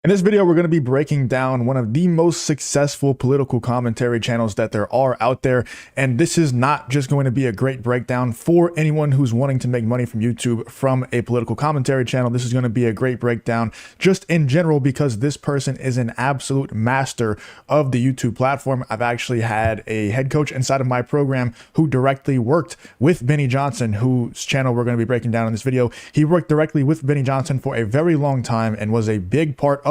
In this video, we're going to be breaking down one of the most successful political commentary channels that there are out there. And this is not just going to be a great breakdown for anyone who's wanting to make money from YouTube from a political commentary channel. This is going to be a great breakdown just in general because this person is an absolute master of the YouTube platform. I've actually had a head coach inside of my program who directly worked with Benny Johnson, whose channel we're going to be breaking down in this video. He worked directly with Benny Johnson for a very long time and was a big part of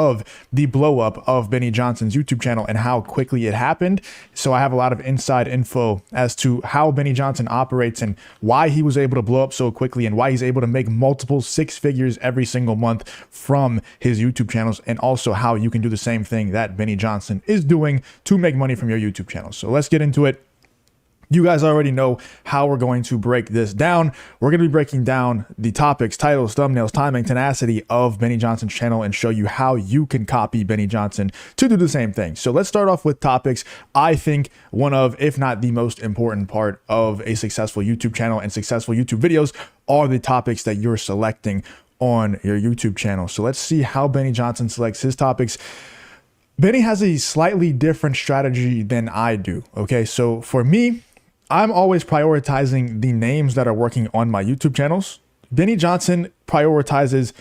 the blow up of Benny Johnson's YouTube channel and how quickly it happened. So I have a lot of inside info as to how Benny Johnson operates and why he was able to blow up so quickly and why he's able to make multiple six figures every single month from his YouTube channels, and also how you can do the same thing that Benny Johnson is doing to make money from your YouTube channel. So let's get into it. You guys already know how we're going to break this down. We're going to be breaking down the topics, titles, thumbnails, timing, tenacity of Benny Johnson's channel and show you how you can copy Benny Johnson to do the same thing. So let's start off with topics. I think one of, if not the most important part of a successful YouTube channel and successful YouTube videos are the topics that you're selecting on your YouTube channel. So let's see how Benny Johnson selects his topics. Benny has a slightly different strategy than I do. Okay, so for me, I'm always prioritizing the names that are working on my YouTube channels. Benny Johnson prioritizes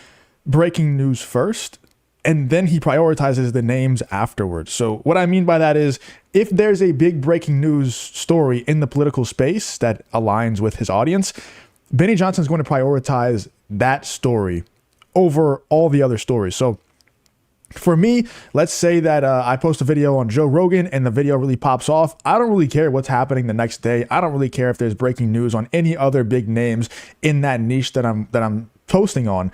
breaking news first, and then he prioritizes the names afterwards. So what I mean by that is, if there's a big breaking news story in the political space that aligns with his audience, Benny Johnson is going to prioritize that story over all the other stories. So for me, let's say that I post a video on Joe Rogan and the video really pops off. I don't really care what's happening the next day. I don't really care if there's breaking news on any other big names in that niche that I'm posting on.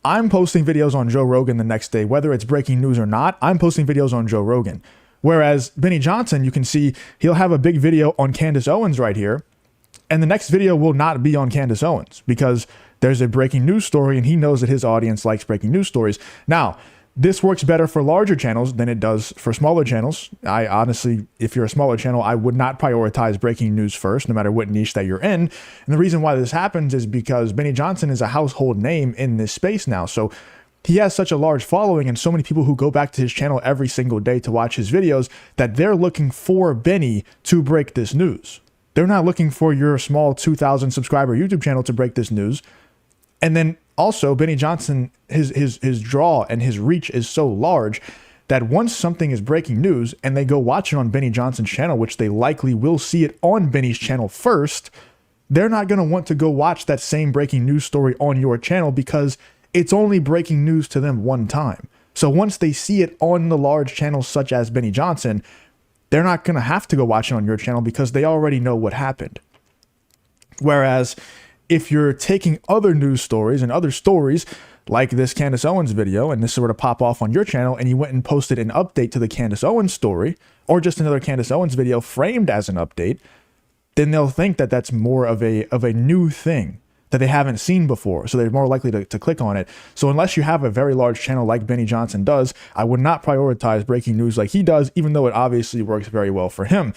I'm posting videos on Joe Rogan the next day, whether it's breaking news or not. I'm posting videos on Joe Rogan. Whereas Benny Johnson, you can see he'll have a big video on Candace Owens right here, and the next video will not be on Candace Owens because there's a breaking news story and he knows that his audience likes breaking news stories. Now, this works better for larger channels than it does for smaller channels. I honestly, if you're a smaller channel, I would not prioritize breaking news first, no matter what niche that you're in. And the reason why this happens is because Benny Johnson is a household name in this space now. So he has such a large following and so many people who go back to his channel every single day to watch his videos that they're looking for Benny to break this news. They're not looking for your small 2,000 subscriber YouTube channel to break this news. And then also, Benny Johnson, his draw and his reach is so large that once something is breaking news and they go watch it on Benny Johnson's channel, which they likely will see it on Benny's channel first, they're not going to want to go watch that same breaking news story on your channel because it's only breaking news to them one time. So once they see it on the large channels such as Benny Johnson, they're not going to have to go watch it on your channel because they already know what happened. Whereas if you're taking other news stories and other stories like this Candace Owens video, and this were to pop off on your channel and you went and posted an update to the Candace Owens story, or just another Candace Owens video framed as an update, then they'll think that that's more of a new thing that they haven't seen before. So they're more likely to click on it. So unless you have a very large channel like Benny Johnson does, I would not prioritize breaking news like he does, even though it obviously works very well for him.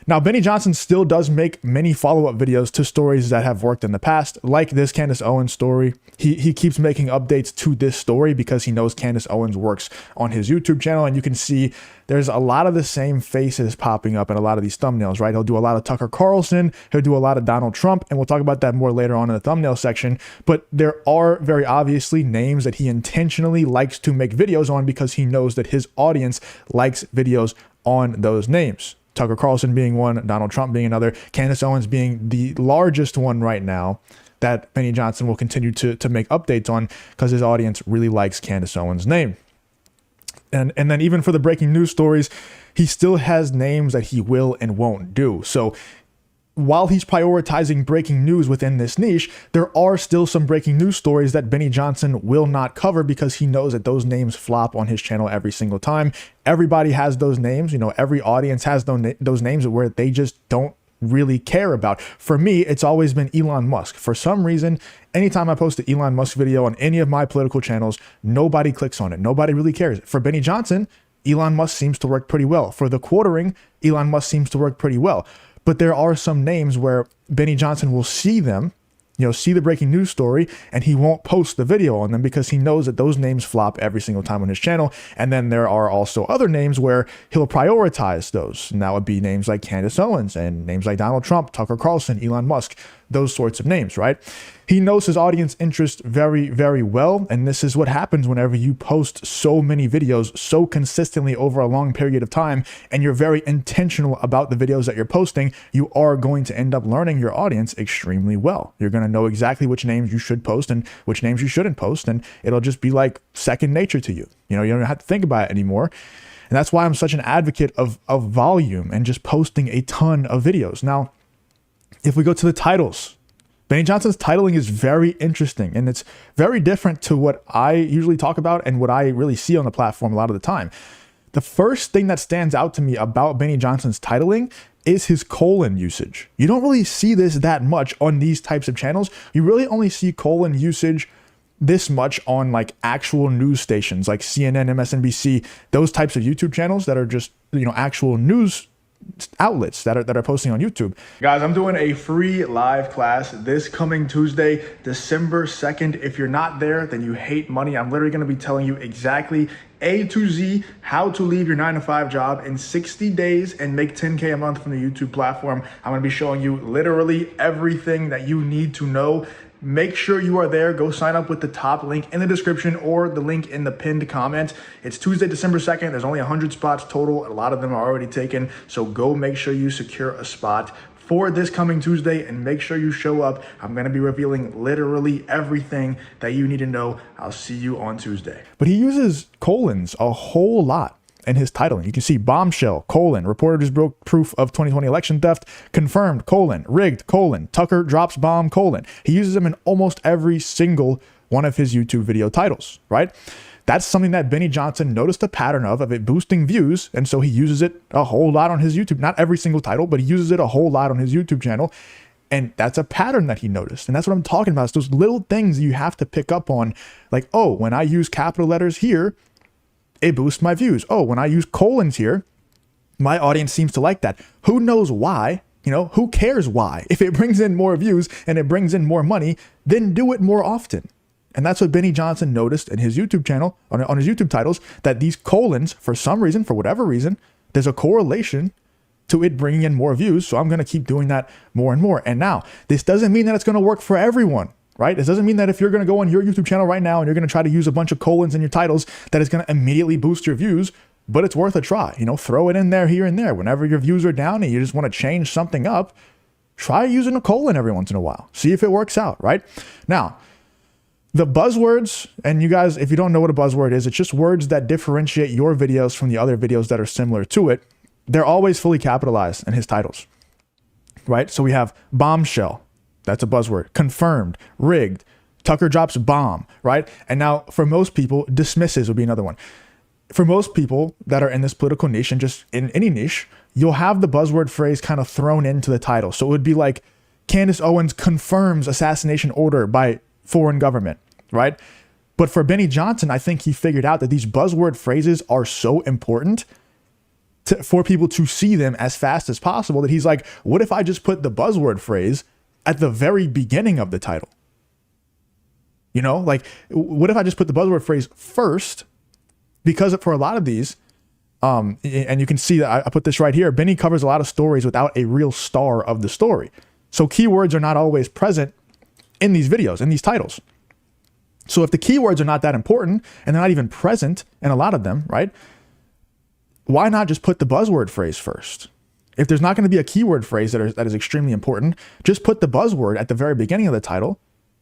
Now, Benny Johnson still does make many follow-up videos to stories that have worked in the past, like this Candace Owens story. He keeps making updates to this story because he knows Candace Owens works on his YouTube channel, and you can see there's a lot of the same faces popping up in a lot of these thumbnails, right? He'll do a lot of Tucker Carlson, he'll do a lot of Donald Trump, and we'll talk about that more later on in the thumbnail section, but there are very obviously names that he intentionally likes to make videos on because he knows that his audience likes videos on those names. Tucker Carlson being one, Donald Trump being another, Candace Owens being the largest one right now that Benny Johnson will continue to make updates on because his audience really likes Candace Owens' name. And then even for the breaking news stories, he still has names that he will and won't do. So while he's prioritizing breaking news within this niche, there are still some breaking news stories that Benny Johnson will not cover because he knows that those names flop on his channel every single time. Everybody has those names, you know, every audience has those names where they just don't really care about. For me, it's always been Elon Musk. For some reason, anytime I post an Elon Musk video on any of my political channels, nobody clicks on it. Nobody really cares. For Benny Johnson, Elon Musk seems to work pretty well. For the quartering, Elon Musk seems to work pretty well. But there are some names where Benny Johnson will see them see the breaking news story, and he won't post the video on them because he knows that those names flop every single time on his channel. And then there are also other names where he'll prioritize those. And that would be names like Candace Owens and names like Donald Trump, Tucker Carlson, Elon Musk, those sorts of names, right? He knows his audience interest very, very well. And this is what happens whenever you post so many videos so consistently over a long period of time, and you're very intentional about the videos that you're posting. You are going to end up learning your audience extremely well. You're going to know exactly which names you should post and which names you shouldn't post. And it'll just be like second nature to you. You don't have to think about it anymore. And that's why I'm such an advocate of volume and just posting a ton of videos. Now, if we go to the titles, Benny Johnson's titling is very interesting, and it's very different to what I usually talk about and what I really see on the platform a lot of the time. The first thing that stands out to me about Benny Johnson's titling is his colon usage. You don't really see this that much on these types of channels. You really only see colon usage this much on like actual news stations like CNN, MSNBC, those types of YouTube channels that are just, actual news outlets that are posting on YouTube. Guys, I'm doing a free live class this coming Tuesday, December 2nd. If you're not there, then you hate money. I'm literally going to be telling you exactly A to Z how to leave your 9-to-5 job in 60 days and make 10K a month from the YouTube platform. I'm going to be showing you literally everything that you need to know. Make sure you are there. Go sign up with the top link in the description or the link in the pinned comment. It's Tuesday, December 2nd. There's only 100 spots total. A lot of them are already taken. So go make sure you secure a spot for this coming Tuesday and make sure you show up. I'm going to be revealing literally everything that you need to know. I'll see you on Tuesday. But he uses colons a whole lot in his titling. You can see bombshell, colon, reporters broke proof of 2020 election theft, confirmed, colon, rigged, colon, Tucker drops bomb, colon. He uses them in almost every single one of his YouTube video titles, right? That's something that Benny Johnson noticed a pattern of it boosting views. And so he uses it a whole lot on his YouTube, not every single title, but he uses it a whole lot on his YouTube channel. And that's a pattern that he noticed. And that's what I'm talking about. It's those little things you have to pick up on. Like, oh, when I use capital letters here, it boosts my views. Oh, when I use colons here, my audience seems to like that. Who knows why? Who cares why? If it brings in more views and it brings in more money, then do it more often. And that's what Benny Johnson noticed in his YouTube channel, on his YouTube titles, that these colons, for some reason, for whatever reason, there's a correlation to it bringing in more views. So I'm going to keep doing that more and more. And now, this doesn't mean that it's going to work for everyone. Right? This doesn't mean that if you're going to go on your YouTube channel right now and you're going to try to use a bunch of colons in your titles, that it's going to immediately boost your views, but it's worth a try. Throw it in there, here and there. Whenever your views are down and you just want to change something up, try using a colon every once in a while. See if it works out, right? Now, the buzzwords, and you guys, if you don't know what a buzzword is, it's just words that differentiate your videos from the other videos that are similar to it. They're always fully capitalized in his titles, right? So we have bombshell. That's a buzzword. Confirmed, rigged, Tucker drops bomb, right? And now for most people, dismisses would be another one. For most people that are in this political niche and just in any niche, you'll have the buzzword phrase kind of thrown into the title. So it would be like Candace Owens confirms assassination order by foreign government, right? But for Benny Johnson, I think he figured out that these buzzword phrases are so important for people to see them as fast as possible that he's like, what if I just put the buzzword phrase at the very beginning of the title? Like, what if I just put the buzzword phrase first? Because for a lot of these, and you can see that I put this right here, Benny covers a lot of stories without a real star of the story. So keywords are not always present in these videos, in these titles. So if the keywords are not that important and they're not even present in a lot of them, right? Why not just put the buzzword phrase first? If there's not going to be a keyword phrase that is extremely important, just put the buzzword at the very beginning of the title.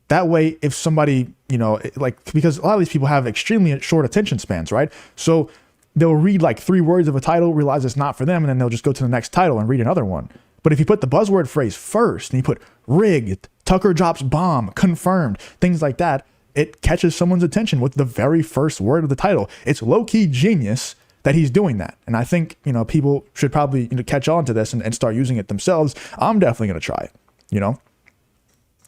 That way, if somebody, because a lot of these people have extremely short attention spans, right? So they'll read like 3 words of a title, realize it's not for them, and then they'll just go to the next title and read another one. But if you put the buzzword phrase first and you put rigged, Tucker drops bomb, confirmed, things like that, it catches someone's attention with the very first word of the title. It's low-key genius that he's doing that. And I think, people should probably catch on to this and start using it themselves. I'm definitely going to try it,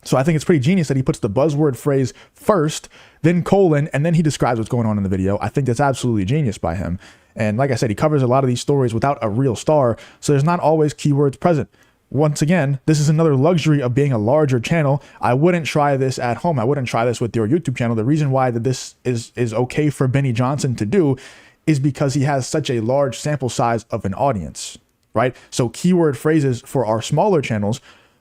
So I think it's pretty genius that he puts the buzzword phrase first, then colon, and then he describes what's going on in the video. I think that's absolutely genius by him. And like I said, he covers a lot of these stories without a real star. So there's not always keywords present. once again, this is another luxury of being a larger channel. I wouldn't try this at home. I wouldn't try this with your YouTube channel. The reason why that this is okay for Benny Johnson to do is because he has such a large sample size of an audience, right? So keyword phrases for our smaller channels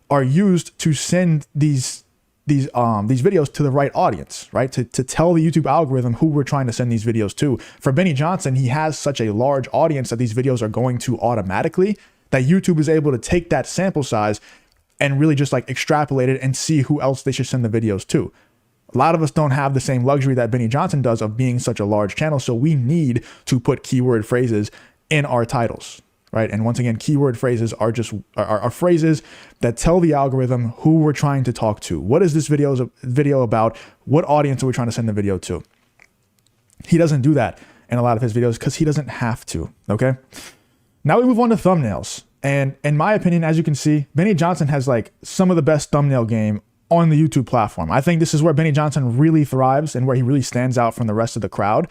are used to send these videos to the right audience, right? To tell the YouTube algorithm who we're trying to send these videos to. For Benny Johnson, he has such a large audience that these videos are going to automatically, that YouTube is able to take that sample size and really just like extrapolate it and see who else they should send the videos to. A lot of us don't have the same luxury that Benny Johnson does of being such a large channel. So we need to put keyword phrases in our titles, right? And once again, keyword phrases are phrases that tell the algorithm who we're trying to talk to. What is this video about? What audience are we trying to send the video to? He doesn't do that in a lot of his videos because he doesn't have to, okay? Now we move on to thumbnails. And in my opinion, as you can see, Benny Johnson has like some of the best thumbnail game on the YouTube platform. I think this is where Benny Johnson really thrives and where he really stands out from the rest of the crowd.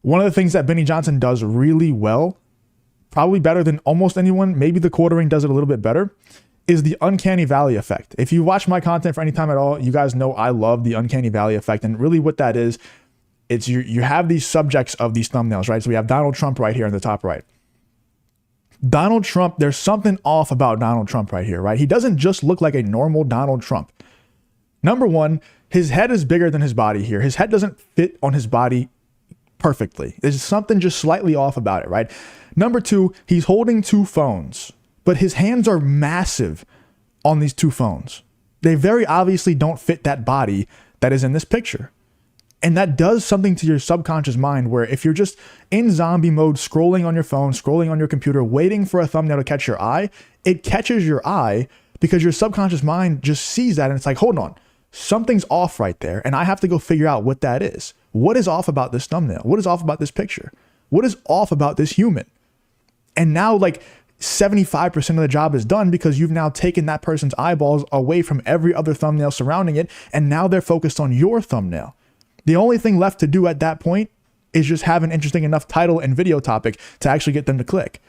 One of the things that Benny Johnson does really well, probably better than almost anyone, maybe the quartering does it a little bit better, is the uncanny valley effect. If you watch my content for any time at all, you guys know I love the uncanny valley effect. And really what that is, it's you have these subjects of these thumbnails, right? So we have Donald Trump right here in the top right. Donald Trump, there's something off about Donald Trump right here, right? He doesn't just look like a normal Donald Trump. Number one, his head is bigger than his body here. His head doesn't fit on his body perfectly. There's something just slightly off about it, right? Number two, he's holding two phones, but his hands are massive on these two phones. They very obviously don't fit that body that is in this picture. And that does something to your subconscious mind where if you're just in zombie mode, scrolling on your phone, scrolling on your computer, waiting for a thumbnail to catch your eye, it catches your eye because your subconscious mind just sees that and it's like, hold on, something's off right there. And I have to go figure out what that is. What is off about this thumbnail? What is off about this picture? What is off about this human? And now like 75% of the job is done because you've now taken that person's eyeballs away from every other thumbnail surrounding it. And now they're focused on your thumbnail. The only thing left to do at that point is just have an interesting enough title and video topic to actually get them to click,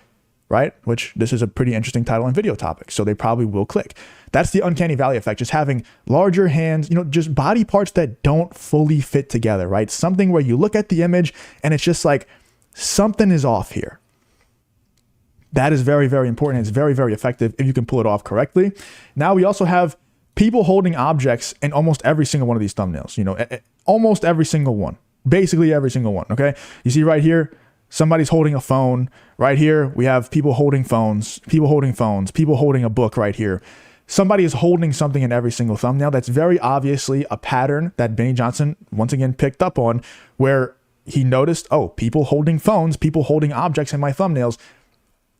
right? Which this is a pretty interesting title and video topic, so they probably will click. That's the uncanny valley effect, just having larger hands, just body parts that don't fully fit together, right? Something where you look at the image and it's just like something is off here. That is very, very important. It's very, very effective if you can pull it off correctly. Now we also have people holding objects in almost every single one of these thumbnails, almost every single one, basically every single one. Okay. You see right here, somebody's holding a phone right here. We have people holding phones, people holding a book right here. Somebody is holding something in every single thumbnail. That's very obviously a pattern that Benny Johnson once again picked up on where he noticed, oh, people holding phones, people holding objects in my thumbnails.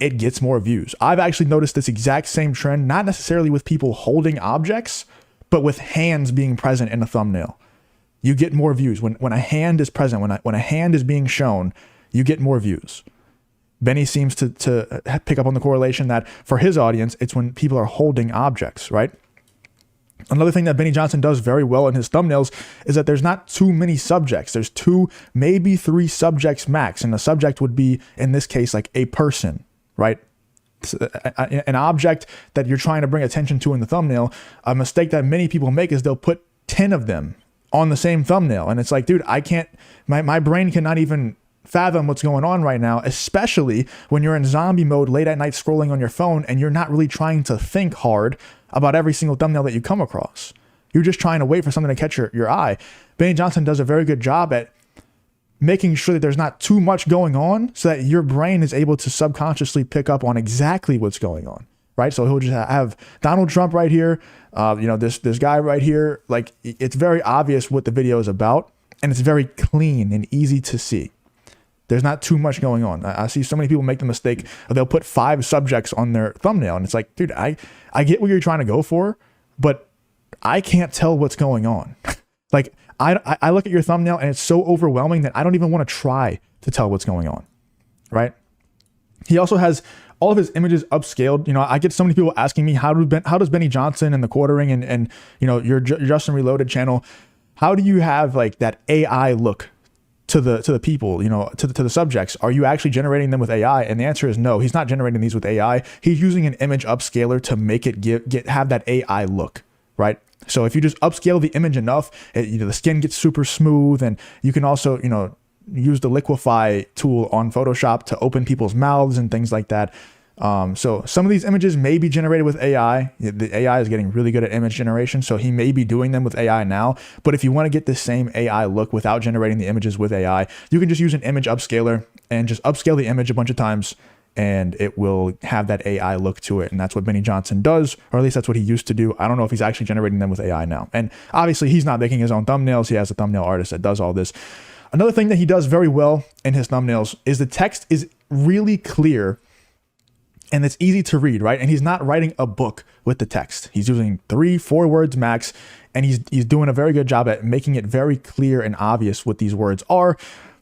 It gets more views. I've actually noticed this exact same trend, not necessarily with people holding objects, but with hands being present in a thumbnail. You get more views. When a hand is present, when a hand is being shown, you get more views. Benny seems to pick up on the correlation that for his audience, it's when people are holding objects, right? Another thing that Benny Johnson does very well in his thumbnails is that there's not too many subjects. There's 2, maybe 3 subjects max. And the subject would be, in this case, like a person, right? An object that you're trying to bring attention to in the thumbnail. A mistake that many people make is they'll put 10 of them on the same thumbnail. And it's like, dude, I can't, my brain cannot even fathom what's going on right now, especially when you're in zombie mode late at night scrolling on your phone and you're not really trying to think hard about every single thumbnail that you come across. You're just trying to wait for something to catch your eye. Benny Johnson does a very good job at making sure that there's not too much going on so that your brain is able to subconsciously pick up on exactly what's going on, right? So he'll just have Donald Trump right here, this guy right here. Like, it's very obvious what the video is about, and it's very clean and easy to see. There's not too much going on. I see so many people make the mistake of they'll put 5 subjects on their thumbnail, and it's like, dude, I get what you're trying to go for, but I can't tell what's going on. Like, I look at your thumbnail and it's so overwhelming that I don't even want to try to tell what's going on, right? He also has all of his images upscaled. I get so many people asking me, how does Benny Johnson and the quartering and your Justin Reloaded channel, how do you have like that AI look to the people, you know, to the subjects, are you actually generating them with AI? And the answer is no. He's not generating these with AI. He's using an image upscaler to make it have that AI look, right? So if you just upscale the image enough, you know, the skin gets super smooth, and you can also, you know, use the liquefy tool on Photoshop to open people's mouths and things like that. So some of these images may be generated with AI. The AI is getting really good at image generation, so he may be doing them with AI now. But if you want to get the same AI look without generating the images with AI, you can just use an image upscaler and just upscale the image a bunch of times, and it will have that AI look to it. And that's what Benny Johnson does, or at least that's what he used to do. I don't know if he's actually generating them with AI now. And obviously he's not making his own thumbnails. He has a thumbnail artist that does all this. Another thing that he does very well in his thumbnails is the text is really clear and it's easy to read, right? And he's not writing a book with the text. He's using 3-4 words max, and he's doing a very good job at making it very clear and obvious what these words are.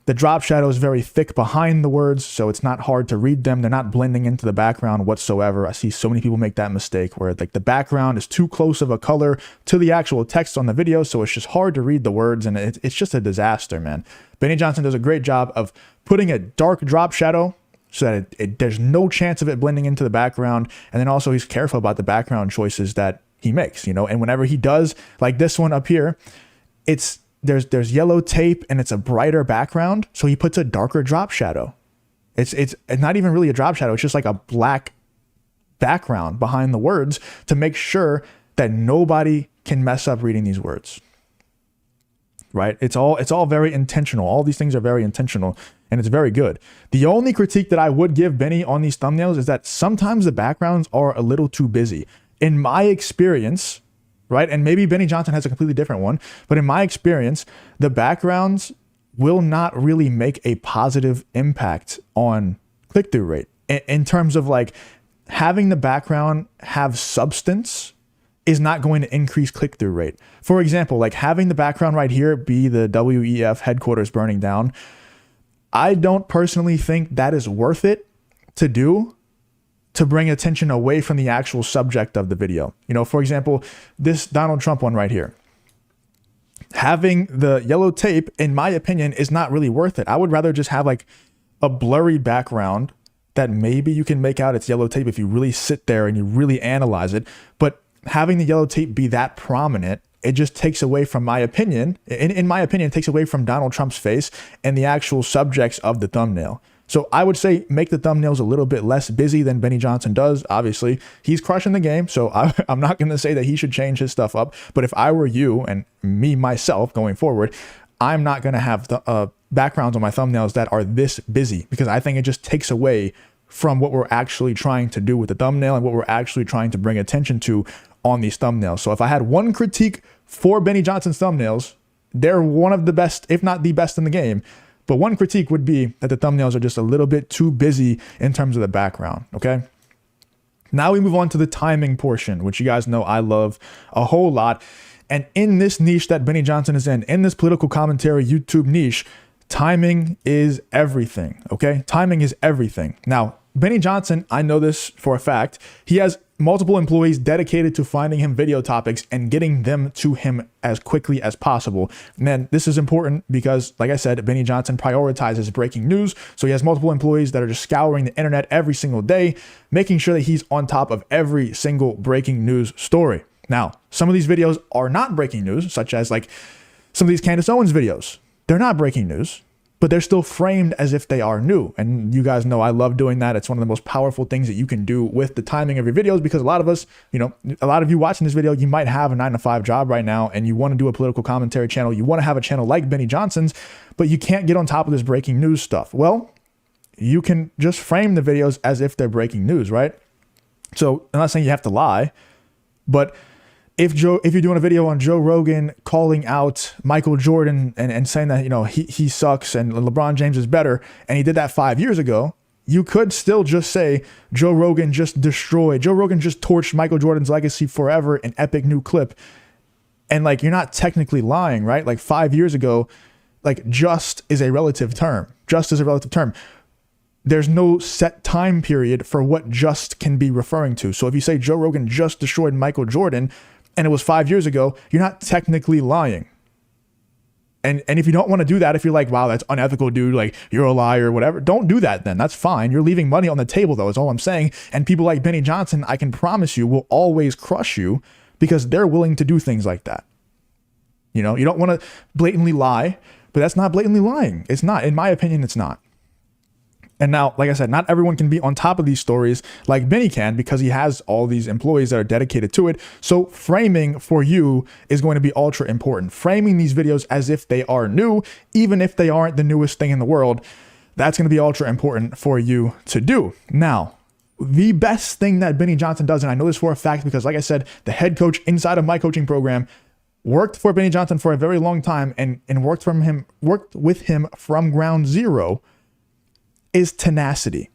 The drop shadow is very thick behind the words, so it's not hard to read them. They're not blending into the background whatsoever. I see so many people make that mistake where like the background is too close of a color to the actual text on the video, so it's just hard to read the words, and it's just a disaster, man. Benny Johnson does a great job of putting a dark drop shadow so that there's no chance of it blending into the background. And then also he's careful about the background choices that he makes, you know, and whenever he does, like this one up here, there's yellow tape and it's a brighter background. So he puts a darker drop shadow. It's not even really a drop shadow. It's just like a black background behind the words to make sure that nobody can mess up reading these words. Right? It's all very intentional. All these things are very intentional, and it's very good. The only critique that I would give Benny on these thumbnails is that sometimes the backgrounds are a little too busy. In my experience, right? And maybe Benny Johnson has a completely different one, but in my experience, the backgrounds will not really make a positive impact on click-through rate in terms of like having the background have substance is not going to increase click-through rate. For example, like having the background right here be the WEF headquarters burning down, I don't personally think that is worth it to do to bring attention away from the actual subject of the video. You know, for example, this Donald Trump one right here. Having the yellow tape, in my opinion, is not really worth it. I would rather just have like a blurry background that maybe you can make out it's yellow tape if you really sit there and you really analyze it. But having the yellow tape be that prominent, it just takes away from my opinion. In my opinion, it takes away from Donald Trump's face and the actual subjects of the thumbnail. So I would say make the thumbnails a little bit less busy than Benny Johnson does. Obviously, he's crushing the game, so I'm not going to say that he should change his stuff up. But if I were you and me, myself, going forward, I'm not going to have the backgrounds on my thumbnails that are this busy, because I think it just takes away from what we're actually trying to do with the thumbnail and what we're actually trying to bring attention to on these thumbnails. So if I had one critique for Benny Johnson's thumbnails, they're one of the best, if not the best in the game. But one critique would be that the thumbnails are just a little bit too busy in terms of the background. Okay. Now we move on to the timing portion, which you guys know I love a whole lot. And in this niche that Benny Johnson is in this political commentary YouTube niche, timing is everything. Okay. Timing is everything. Now, Benny Johnson, I know this for a fact, he has multiple employees dedicated to finding him video topics and getting them to him as quickly as possible. And then this is important because, like I said, Benny Johnson prioritizes breaking news. So he has multiple employees that are just scouring the internet every single day, making sure that he's on top of every single breaking news story. Now, some of these videos are not breaking news, such as like some of these Candace Owens videos. They're not breaking news, but they're still framed as if they are new. And you guys know I love doing that. It's one of the most powerful things that you can do with the timing of your videos, because a lot of us, you know, a lot of you watching this video, you might have a 9-to-5 job right now and you want to do a political commentary channel. You want to have a channel like Benny Johnson's, but you can't get on top of this breaking news stuff. Well, you can just frame the videos as if they're breaking news, right? So I'm not saying you have to lie, but if you're doing a video on Joe Rogan calling out Michael Jordan and saying that, you know, he sucks and LeBron James is better, and he did that 5 years ago, you could still just say Joe Rogan just torched Michael Jordan's legacy forever, an epic new clip. And like, you're not technically lying, right? Like 5 years ago, like just is a relative term. Just is a relative term. There's no set time period for what just can be referring to. So if you say Joe Rogan just destroyed Michael Jordan and it was 5 years ago, you're not technically lying. And if you don't want to do that, if you're like, wow, that's unethical, dude, like you're a liar or whatever, don't do that then. That's fine. You're leaving money on the table though, is all I'm saying. And people like Benny Johnson, I can promise you, will always crush you because they're willing to do things like that. You know, you don't want to blatantly lie, but that's not blatantly lying. It's not. In my opinion, it's not. And now, like I said, not everyone can be on top of these stories like Benny can because he has all these employees that are dedicated to it. So framing for you is going to be ultra important. Framing these videos as if they are new, even if they aren't the newest thing in the world, that's going to be ultra important for you to do. Now, the best thing that Benny Johnson does, and I know this for a fact because like I said, the head coach inside of my coaching program worked for Benny Johnson for a very long time and worked with him from ground zero, is tenacity.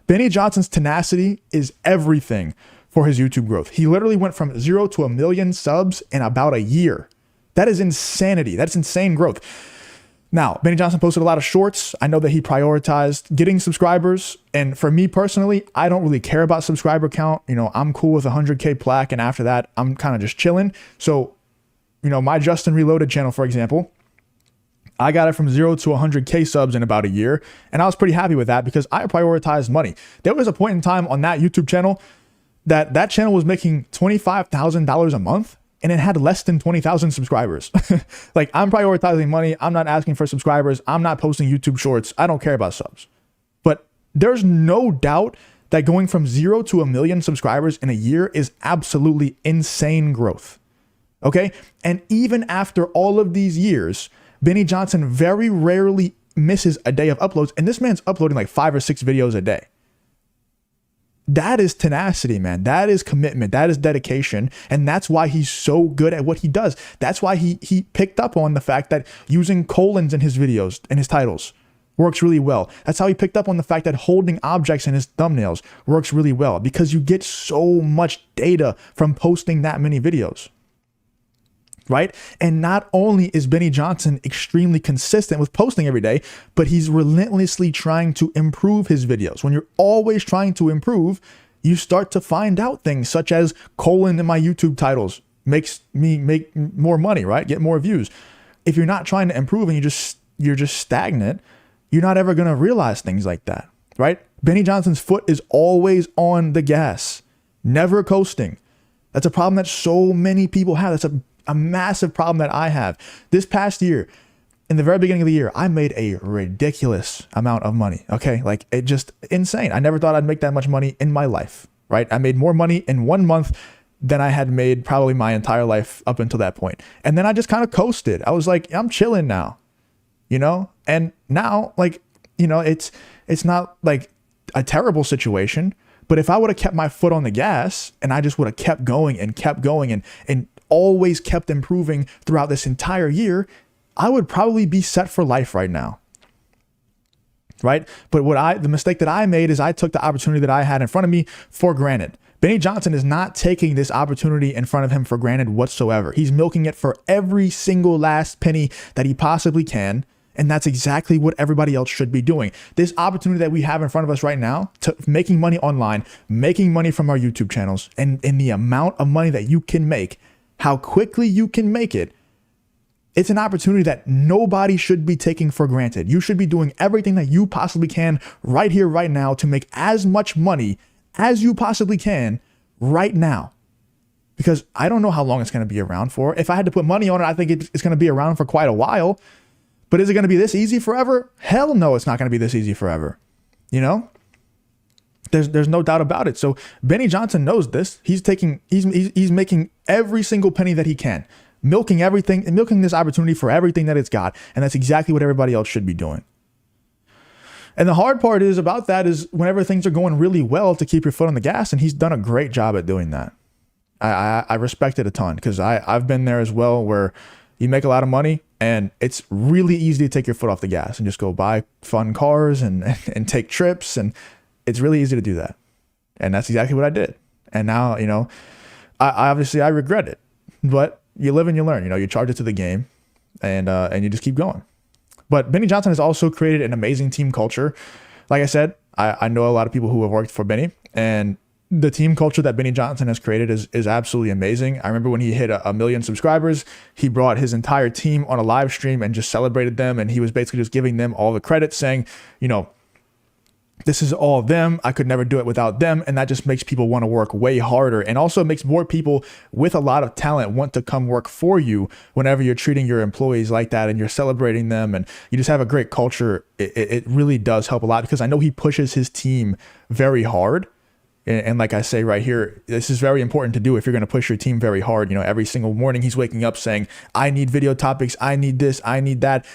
Benny Johnson's tenacity is everything for his YouTube growth. He literally went from 0 to 1 million subs in about a year. That is insanity. That's insane growth. Now, Benny Johnson posted a lot of shorts. I know that he prioritized getting subscribers. And for me personally, I don't really care about subscriber count. You know, I'm cool with 100K plaque. And after that, I'm kind of just chilling. So, you know, my Justin Reloaded channel, for example, I got it from 0 to 100K subs in about a year. And I was pretty happy with that because I prioritized money. There was a point in time on that YouTube channel that channel was making $25,000 a month and it had less than 20,000 subscribers. Like, I'm prioritizing money. I'm not asking for subscribers. I'm not posting YouTube shorts. I don't care about subs. But there's no doubt that going from 0 to 1 million subscribers in a year is absolutely insane growth. Okay. And even after all of these years, Benny Johnson very rarely misses a day of uploads. And this man's uploading like 5 or 6 videos a day. That is tenacity, man. That is commitment. That is dedication. And that's why he's so good at what he does. That's why he picked up on the fact that using colons in his videos and his titles works really well. That's how he picked up on the fact that holding objects in his thumbnails works really well, because you get so much data from posting that many videos. Right? And not only is Benny Johnson extremely consistent with posting every day, but he's relentlessly trying to improve his videos. When you're always trying to improve, you start to find out things such as colon in my YouTube titles makes me make more money, right? Get more views. If you're not trying to improve and you're just stagnant, you're not ever going to realize things like that, right? Benny Johnson's foot is always on the gas, never coasting. That's a problem that so many people have. That's a massive problem that I have. This past year, in the very beginning of the year, I made a ridiculous amount of money. Okay. Like, it just insane. I never thought I'd make that much money in my life, right? I made more money in 1 month than I had made probably my entire life up until that point. And then I just kind of coasted. I was like, I'm chilling now, you know? And now, like, you know, it's not like a terrible situation, but if I would have kept my foot on the gas and I just would have kept going and always kept improving throughout this entire year, I would probably be set for life right now. Right? But the mistake that I made is I took the opportunity that I had in front of me for granted. Benny Johnson is not taking this opportunity in front of him for granted whatsoever. He's milking it for every single last penny that he possibly can. And that's exactly what everybody else should be doing. This opportunity that we have in front of us right now to making money online, making money from our YouTube channels, and the amount of money that you can make, how quickly you can make it, it's an opportunity that nobody should be taking for granted. You should be doing everything that you possibly can right here, right now, to make as much money as you possibly can right now. Because I don't know how long it's going to be around for. If I had to put money on it, I think it's going to be around for quite a while. But is it going to be this easy forever? Hell no, it's not going to be this easy forever. You know? There's no doubt about it. So Benny Johnson knows this. He's making every single penny that he can, milking everything and milking this opportunity for everything that it's got. And that's exactly what everybody else should be doing. And the hard part is about that is whenever things are going really well, to keep your foot on the gas. And he's done a great job at doing that. I respect it a ton, because I've been there as well, where you make a lot of money and it's really easy to take your foot off the gas and just go buy fun cars and take trips, and it's really easy to do that. And that's exactly what I did. And now, you know, I obviously regret it, but you live and you learn. You know, you charge it to the game, and you just keep going. But Benny Johnson has also created an amazing team culture. Like I said, I know a lot of people who have worked for Benny, and the team culture that Benny Johnson has created is absolutely amazing. I remember when he hit a million subscribers, he brought his entire team on a live stream and just celebrated them. And he was basically just giving them all the credit, saying, you know, this is all of them. I could never do it without them. And that just makes people want to work way harder, and also makes more people with a lot of talent want to come work for you whenever you're treating your employees like that and you're celebrating them and you just have a great culture. It really does help a lot, because I know he pushes his team very hard. And like I say right here, this is very important to do if you're going to push your team very hard. You know, every single morning he's waking up saying, I need video topics, I need this, I need that.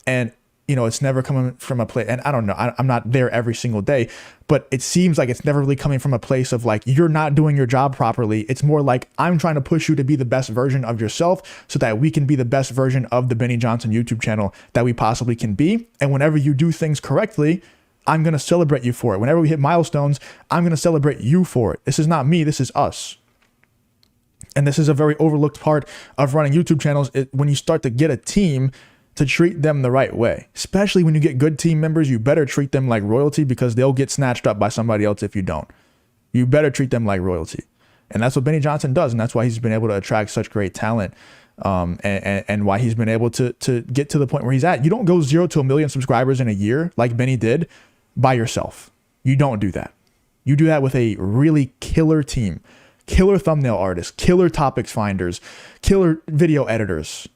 And, you know, it's never coming from a place, and I don't know, I'm not there every single day, but it seems like it's never really coming from a place of like, you're not doing your job properly. It's more like, I'm trying to push you to be the best version of yourself so that we can be the best version of the Benny Johnson YouTube channel that we possibly can be. And whenever you do things correctly, I'm going to celebrate you for it. Whenever we hit milestones, I'm going to celebrate you for it. This is not me. This is us. And this is a very overlooked part of running YouTube channels. When you start to get a team, to treat them the right way, especially when you get good team members, you better treat them like royalty, because they'll get snatched up by somebody else if you don't. You better treat them like royalty. And that's what Benny Johnson does. And that's why he's been able to attract such great talent. And why he's been able to get to the point where he's at. You don't go 0 to 1 million subscribers in a year like Benny did by yourself. You don't do that. You do that with a really killer team, killer thumbnail artists, killer topics finders, killer video editors,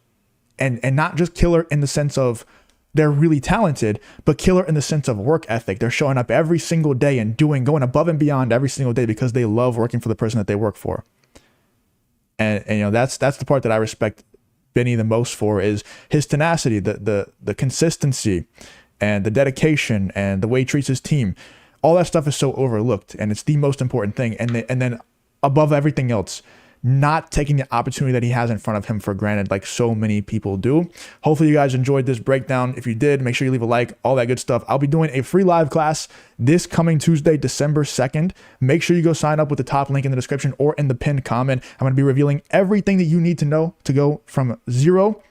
and not just killer in the sense of they're really talented, but killer in the sense of work ethic. They're showing up every single day and going above and beyond every single day because they love working for the person that they work for. And you know, that's the part that I respect Benny the most for, is his tenacity, the consistency, and the dedication, and the way he treats his team. All that stuff is so overlooked, and it's the most important thing. And then above everything else, not taking the opportunity that he has in front of him for granted, like so many people do. Hopefully you guys enjoyed this breakdown. If you did, make sure you leave a like, all that good stuff. I'll be doing a free live class this coming Tuesday, December 2nd. Make sure you go sign up with the top link in the description or in the pinned comment. I'm going to be revealing everything that you need to know to go from 0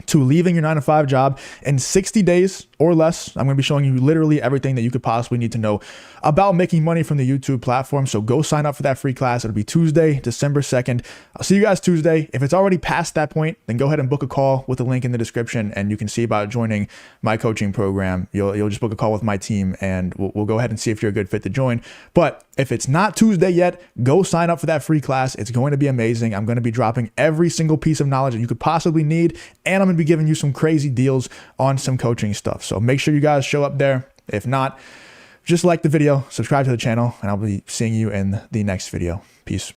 to leaving your 9-to-5 job in 60 days or less. I'm going to be showing you literally everything that you could possibly need to know about making money from the YouTube platform. So go sign up for that free class. It'll be Tuesday, December 2nd. I'll see you guys Tuesday. If it's already past that point, then go ahead and book a call with the link in the description, and you can see about joining my coaching program. You'll just book a call with my team, and we'll go ahead and see if you're a good fit to join. But if it's not Tuesday yet, go sign up for that free class. It's going to be amazing. I'm going to be dropping every single piece of knowledge that you could possibly need, and I'm going to be giving you some crazy deals on some coaching stuff. So make sure you guys show up there. If not, just like the video, subscribe to the channel, and I'll be seeing you in the next video. Peace.